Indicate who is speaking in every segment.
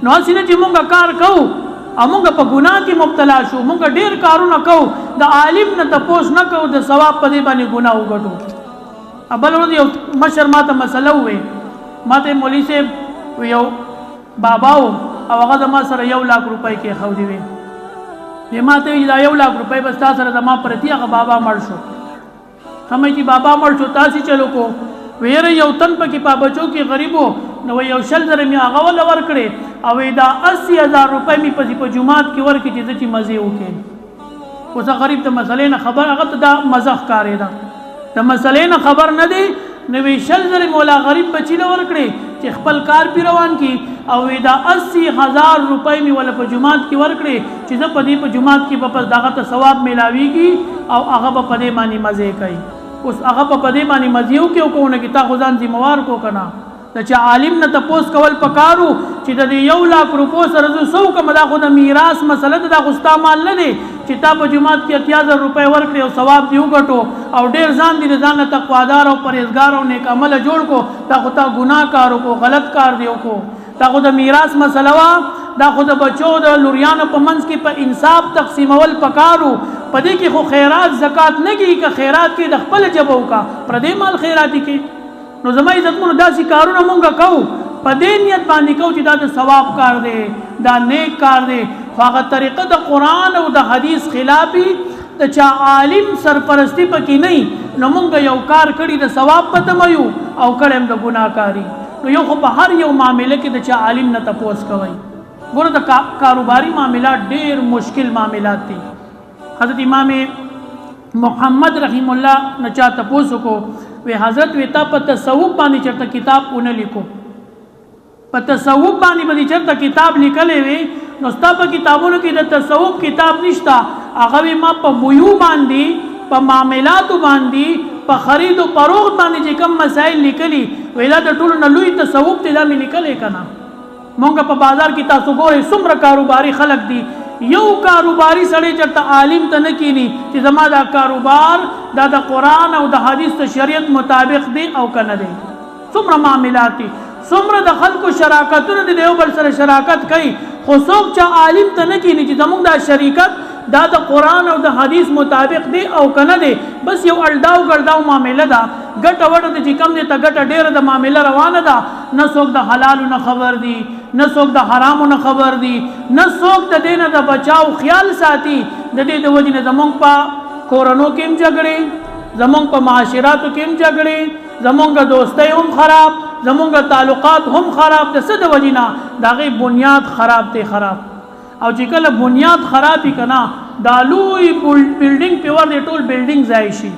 Speaker 1: نو اسینه چې مونږه کار کوو او مونږ په ګناه کې مبتلا شو، مونږ ډیر کارونه کوو د عالم نه تپوس نه کوو د ثواب په دې باندې ګناه وګټو. بل ورځ یو مشر ماته مسله ووې، ماته مولوي صاحب یو بابا و او هغه زما سره 1 لاکھ روپۍ کې خودي وي. ما ته دا 1 لاکھ روپۍ بس تاسو سره زما پرتی هغه بابا مړ شو. همې چې بابا مړ شو تاسو چلو کو ویره یو تن پکې په بچو کې غریبو نو یو شل زره می هغه ول ورکړي او دا 80000 روپۍ می په جمعات کې ورکړي چې مزه وکړي. اوس غریب ته مسلې نه خبر، هغه ته دا مزخ کاری ده، د مسلې نه خبر نه دی. نو شل زره مولا غریب بچی له ورکړي چې خپل کار پی روان کی او دا 80000 روپۍ می ول په جمعات کې ورکړي چې زه په دې په جمعات کې په دغه ته ثواب ملاويږي او هغه په دې باندې مزه کوي. اوس هغه په دې باندې مزيو کې او کوونه کې تا خدان ذمہوار کو کنا د چا عالم نه تپوس کول پکارو چې د 1 لاکھ روپو سره زو سو کوم دا خو د میراث مسله د غستا مال نه دی چې تا په جمعات کې 80000 روپۍ ورکړي او ثواب دی وګټو او ډیر ځان دي ځان تقوادار او پرهیزګار او نیک عمل جوړ کو، دا خو تا ګناه کارو کو، غلط کار دیو کو. دا خو د میراث مسله وا، دا خو د بچو د لوریانو په منځ کې په انصاف تقسیمول پکارو. پدې کې خو خیرات زکات نه کیږي، که خیرات کې د خپل جبو کا پر دې مال خیراتی کې. نو زما عزتمنو داسې کارونه مونږه کوو په دې نیت باندې کوو چې دا د ثواب کار دی، دا نیک کار دی. خو هغه طریقه د قرآن او د حدیث خلافي د چا عالم سرپرستی پکې نه نو مونږ یو کار کړي د ثواب په تمه یو او کړم د ګناه کاری. نو یو خو په هر یو معاملې کې د چا عالم نه تپوس کوي. ګوره د کاروباري معاملات ډېر مشکل معاملات دي. حضرت امام محمد رحم الله نه چا تپوس کو وی حضرت وی تا په تصوف باندې چرته کتاب اون لیکو، په تصوف باندې چرته کتاب لیکلې وی نو ستا په کتابونو کې د تصوف کتاب نشتا. هغه ما په بيو باندې په معاملاتو باندې په خرید او فروخت باندې چې کوم مسائل لیکلي ویلا د ټولو نه لوی تصوف ته دا مې لیکلې کنا. مونږ په بازار کې تاسو ګورئ څومره کاروباري خلک دي، یو کاروباري سړی چرته عالم ته نه کینی چې زما دا کاروبار دا د قرآن او د حدیث د شریعت مطابق دی او کنه دی. څومره معاملات دي، څومره د خلکو شراکتونه دي، یو بل سره شراکت کوي. خو څوک چې عالم ته نه کینی چې زموږ دا شریکت دا د قرآن او د حدیث مطابق دی او کنه دی، بس یو الډاو ګړداو معامله ده. ګټه وټه چې کم دی ته ګټه ډیره د معامله روانه ده. نه څوک د حلالو نه خبر دی، نه څوک د حرامو نه خبر دی، نه څوک د دې نه د بچاو خیال ساتي. د دې د وجې نه زمونږ په کورونو کې هم جګړې، زمونږ په معاشراتو کې هم جګړې، زمونږ دوستۍ هم خراب، زمونږ تعلقات هم خراب. د څه د وجې نه د هغې بنیاد خراب دی خراب. او چې کله بنیاد خرابي کنا دا لوی بلډینګ پیور دی ټول بلډینګ ځای شي.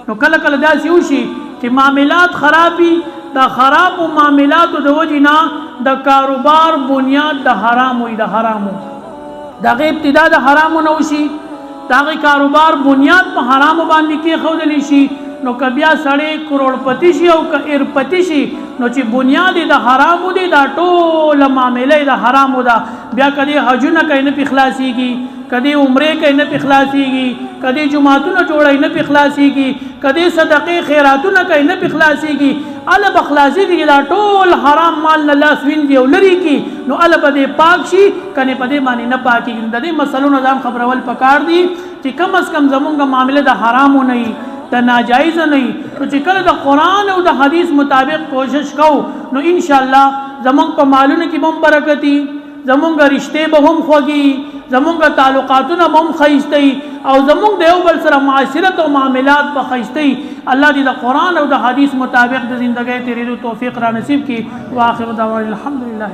Speaker 1: نو کله کله داسې وشي چې معاملات خرابي، د خرابو معاملاتو د وجې نه د کاروبار بنیاد د حرام وي، د حرامو د هغې ابتدا د حرامو نه وشي، د هغې کاروبار بنیاد په حرامو باندې کېښودلی شي. نو که بیا سړی کروڑپتی شي او که ارپتی شي نو چې بنیاد د حرامو دی دا ټوله معامله د حرامو ده. بیا کدی حجونه کوي نه پې خلاصېږي، کدی عمرې کوي نه پې خلاصېږي، کدی جماعتونه جوړوي نه پې خلاصېږي، کدی صدقې خیراتونه کوي نه پې خلاصېږي. اله به خلاصېږي دا ټول حرام مال نه لاس وینځي او لرې کړي نو اله به دې پاک شي، کنې په دې باندې نه پاکېږي. د دې مسلو نه ځان خبرول پکار دي چې کم از کم زمونږ معامله د حرامو نه وي، د ناجایز نه وي. نو چې کله د قرآن او د حدیث مطابق کوشش کوو نو انشاءالله زمونږ په مالونو کې به هم برکتي، زمونږ رشتې به هم خوږي، زمونږ تعلقاتونه به هم ښایسته او زمونږ د یو بل سره معاشرت او معاملات به ښایسته. الله دې د قرآن او د حدیث مطابق د زندګۍ تېرېدو توفیق را نصیب کړي. واخر دعوانا الحمدلله.